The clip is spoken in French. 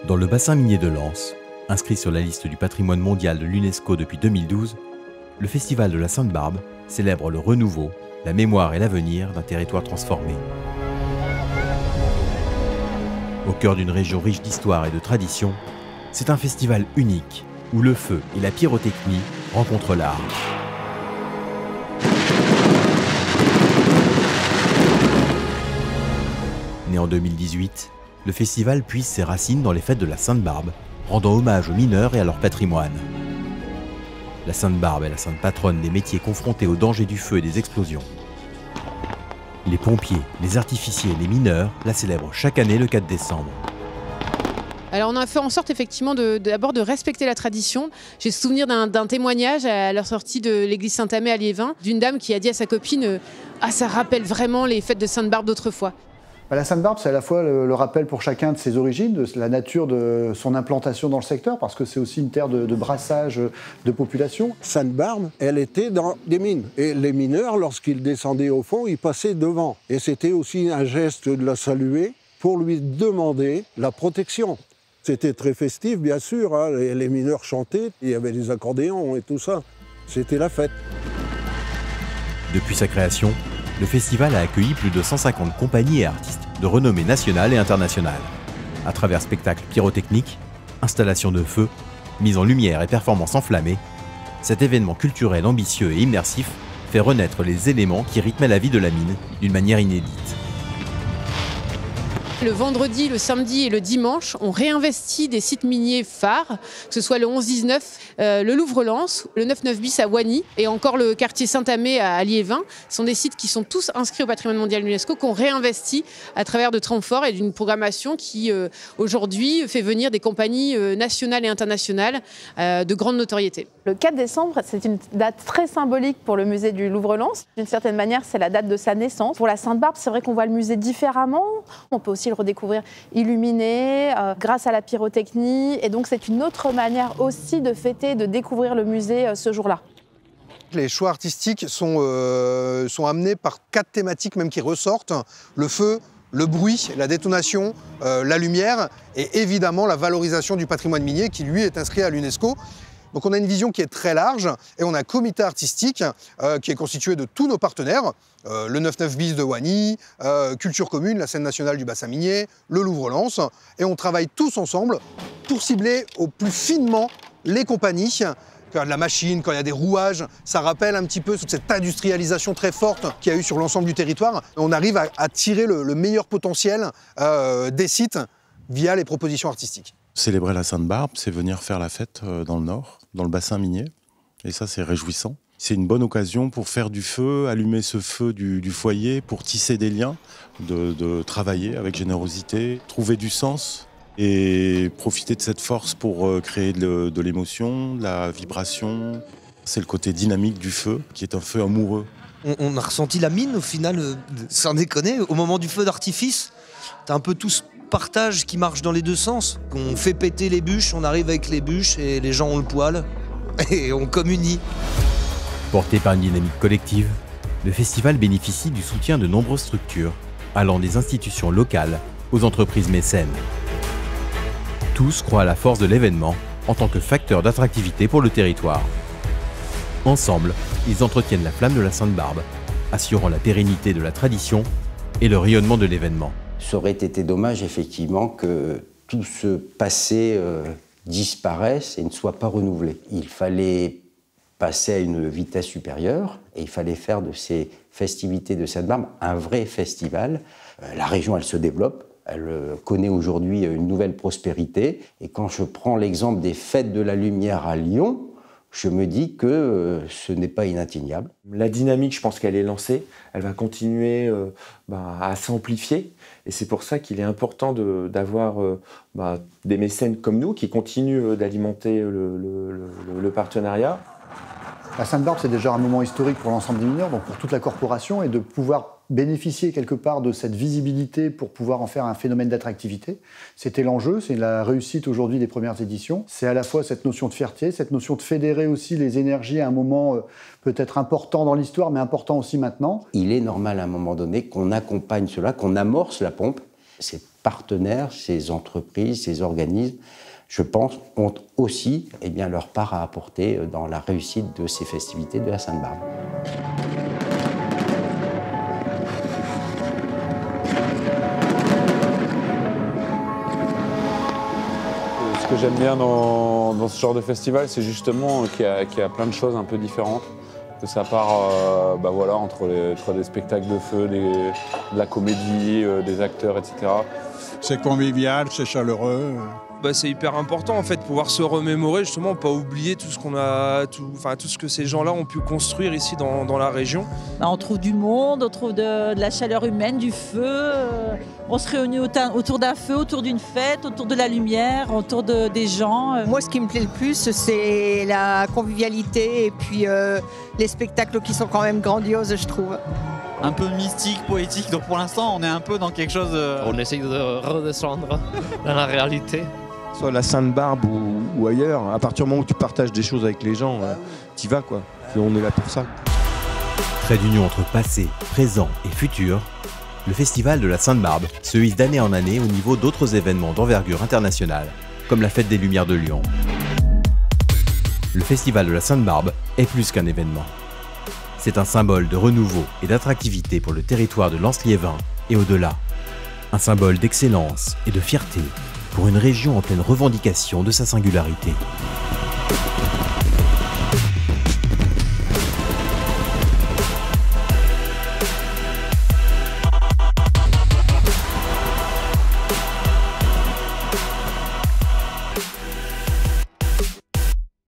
Dans le bassin minier de Lens, inscrit sur la liste du patrimoine mondial de l'UNESCO depuis 2012, le Festival de la Sainte-Barbe célèbre le renouveau, la mémoire et l'avenir d'un territoire transformé. Au cœur d'une région riche d'histoire et de tradition, c'est un festival unique où le feu et la pyrotechnie rencontrent l'art. Né en 2018, le festival puise ses racines dans les fêtes de la Sainte-Barbe, rendant hommage aux mineurs et à leur patrimoine. La Sainte-Barbe est la sainte patronne des métiers confrontés aux dangers du feu et des explosions. Les pompiers, les artificiers et les mineurs la célèbrent chaque année le 4 décembre. Alors on a fait en sorte effectivement d'abord de respecter la tradition. J'ai souvenir d'un témoignage à leur sortie de l'église Saint-Amé à Liévin, d'une dame qui a dit à sa copine « Ah, ça rappelle vraiment les fêtes de Sainte-Barbe d'autrefois ». La Sainte-Barbe, c'est à la fois le rappel pour chacun de ses origines, de la nature de son implantation dans le secteur, parce que c'est aussi une terre de brassage de population. Sainte-Barbe, elle était dans des mines. Et les mineurs, lorsqu'ils descendaient au fond, ils passaient devant. Et c'était aussi un geste de la saluer pour lui demander la protection. C'était très festif, bien sûr, hein. Les mineurs chantaient, il y avait des accordéons et tout ça. C'était la fête. Depuis sa création, le festival a accueilli plus de 150 compagnies et artistes de renommée nationale et internationale. À travers spectacles pyrotechniques, installations de feu, mise en lumière et performances enflammées, cet événement culturel ambitieux et immersif fait renaître les éléments qui rythmaient la vie de la mine d'une manière inédite. Le vendredi, le samedi et le dimanche, on réinvestit des sites miniers phares, que ce soit le 11-19, le Louvre-Lens, le 9-9 bis à Wany et encore le quartier Saint-Amé à Liévin. Ce sont des sites qui sont tous inscrits au patrimoine mondial de l'UNESCO, qu'on réinvestit à travers de temps forts et d'une programmation qui, aujourd'hui, fait venir des compagnies nationales et internationales de grande notoriété. Le 4 décembre, c'est une date très symbolique pour le musée du Louvre-Lens. D'une certaine manière, c'est la date de sa naissance. Pour la Sainte-Barbe, c'est vrai qu'on voit le musée différemment. On peut aussi le redécouvrir illuminé, grâce à la pyrotechnie. Et donc, c'est une autre manière aussi de fêter, de découvrir le musée ce jour-là. Les choix artistiques sont amenés par 4 thématiques même qui ressortent. Le feu, le bruit, la détonation, la lumière et évidemment la valorisation du patrimoine minier qui, lui, est inscrit à l'UNESCO. Donc on a une vision qui est très large et on a un comité artistique qui est constitué de tous nos partenaires, le 9-9 bis de Wany, Culture Commune, la scène nationale du bassin minier, le Louvre-Lens, et on travaille tous ensemble pour cibler au plus finement les compagnies. Quand il y a de la machine, quand il y a des rouages, ça rappelle un petit peu toute cette industrialisation très forte qu'il y a eu sur l'ensemble du territoire. On arrive à tirer le meilleur potentiel des sites via les propositions artistiques. Célébrer la Sainte-Barbe, c'est venir faire la fête dans le Nord, dans le bassin minier. Et ça, c'est réjouissant. C'est une bonne occasion pour faire du feu, allumer ce feu du foyer, pour tisser des liens, de travailler avec générosité, trouver du sens et profiter de cette force pour créer de l'émotion, de la vibration. C'est le côté dynamique du feu, qui est un feu amoureux. On a ressenti la mine, au final, sans déconner, au moment du feu d'artifice. T'as un peu tout ce partage qui marche dans les deux sens. On fait péter les bûches, on arrive avec les bûches et les gens ont le poil et on communie. Porté par une dynamique collective, le festival bénéficie du soutien de nombreuses structures, allant des institutions locales aux entreprises mécènes. Tous croient à la force de l'événement en tant que facteur d'attractivité pour le territoire. Ensemble, ils entretiennent la flamme de la Sainte-Barbe, assurant la pérennité de la tradition et le rayonnement de l'événement. Ça aurait été dommage, effectivement, que tout ce passé disparaisse et ne soit pas renouvelé. Il fallait passer à une vitesse supérieure et il fallait faire de ces festivités de Sainte-Barbe un vrai festival. La région, elle se développe, elle connaît aujourd'hui une nouvelle prospérité. Et quand je prends l'exemple des Fêtes de la Lumière à Lyon, je me dis que ce n'est pas inatteignable. La dynamique, je pense qu'elle est lancée, elle va continuer à s'amplifier. Et c'est pour ça qu'il est important d'avoir des mécènes comme nous qui continuent d'alimenter le partenariat. La Sainte-Barbe, c'est déjà un moment historique pour l'ensemble des mineurs, donc pour toute la corporation, et de pouvoir bénéficier quelque part de cette visibilité pour pouvoir en faire un phénomène d'attractivité. C'était l'enjeu, c'est la réussite aujourd'hui des premières éditions. C'est à la fois cette notion de fierté, cette notion de fédérer aussi les énergies à un moment peut-être important dans l'histoire, mais important aussi maintenant. Il est normal à un moment donné qu'on accompagne cela, qu'on amorce la pompe. C'est partenaires, ces entreprises, ces organismes, je pense, ont aussi leur part à apporter dans la réussite de ces festivités de la Sainte-Barbe. Ce que j'aime bien dans ce genre de festival, c'est justement qu'il y a plein de choses un peu différentes. Que ça part entre des spectacles de feu, de la comédie, des acteurs, etc. C'est convivial, c'est chaleureux. C'est hyper important en fait, pouvoir se remémorer, justement, pas oublier tout ce qu'on a, tout ce que ces gens-là ont pu construire ici dans la région. On trouve du monde, on trouve de la chaleur humaine, du feu. On se réunit autour d'un feu, autour d'une fête, autour de la lumière, autour des gens. Moi, ce qui me plaît le plus, c'est la convivialité et puis les spectacles qui sont quand même grandioses, je trouve. Un peu mystique, poétique, donc pour l'instant, on est un peu dans quelque chose... On essaye de redescendre dans la réalité. Soit la Sainte-Barbe ou ailleurs, à partir du moment où tu partages des choses avec les gens, t'y vas quoi. Et on est là pour ça. Trait d'union entre passé, présent et futur, le Festival de la Sainte-Barbe se hisse d'année en année au niveau d'autres événements d'envergure internationale, comme la Fête des Lumières de Lyon. Le Festival de la Sainte-Barbe est plus qu'un événement. C'est un symbole de renouveau et d'attractivité pour le territoire de Lens-Liévin et au-delà. Un symbole d'excellence et de fierté pour une région en pleine revendication de sa singularité.